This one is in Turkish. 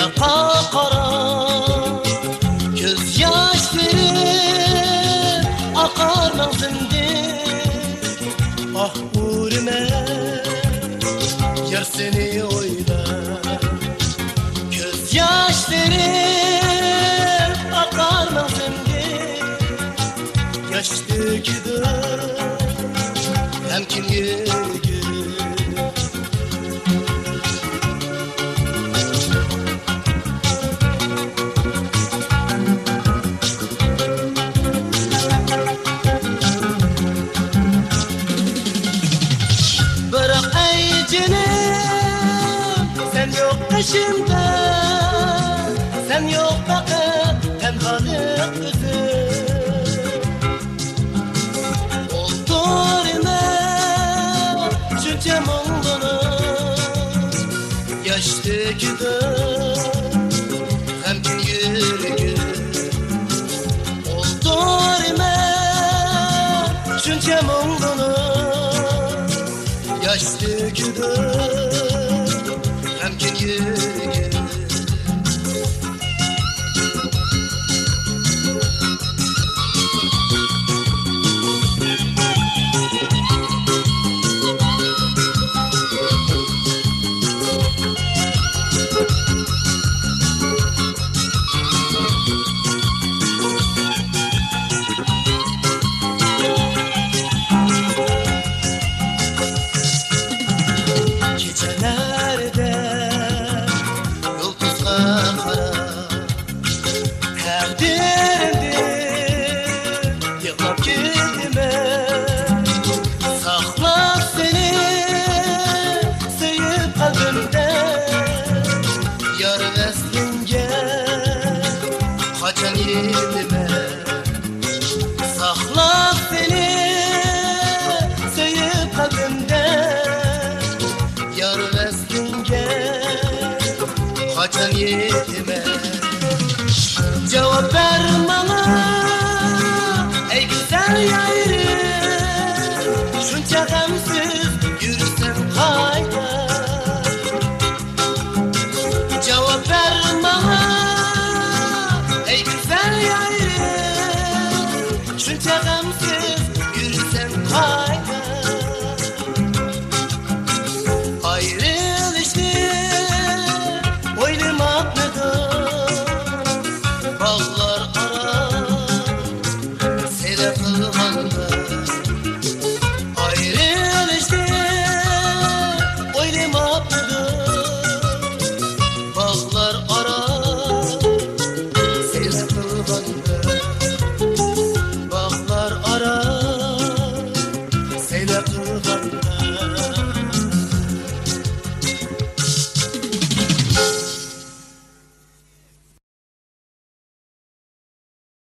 yaka kara göz yaşları akar nazımdır. Ah uğruna yar seni oylar, göz yaşları akar nazımdır. Yaş döküdür hem kim yürgür. Bırak ey canım, sen yok peşimde, sen yok bakıp tenhalık üzüm. Oldurma şunca muğlunu, yaş döküdür hem kim yürgür. Oldurma şunca muğlunu, yaş döküdür hem kim yürgür. Gecelerde yıldızlar kara, kaderimdir yıkıp gitme. Sakla seni sevip kalbimde, yar veslinge kaçan yedime. Sakla seni sevip kalbimde, yar veslinge kaçan yetime. Cevap ver bana ey güzel yarim, şunca gamsız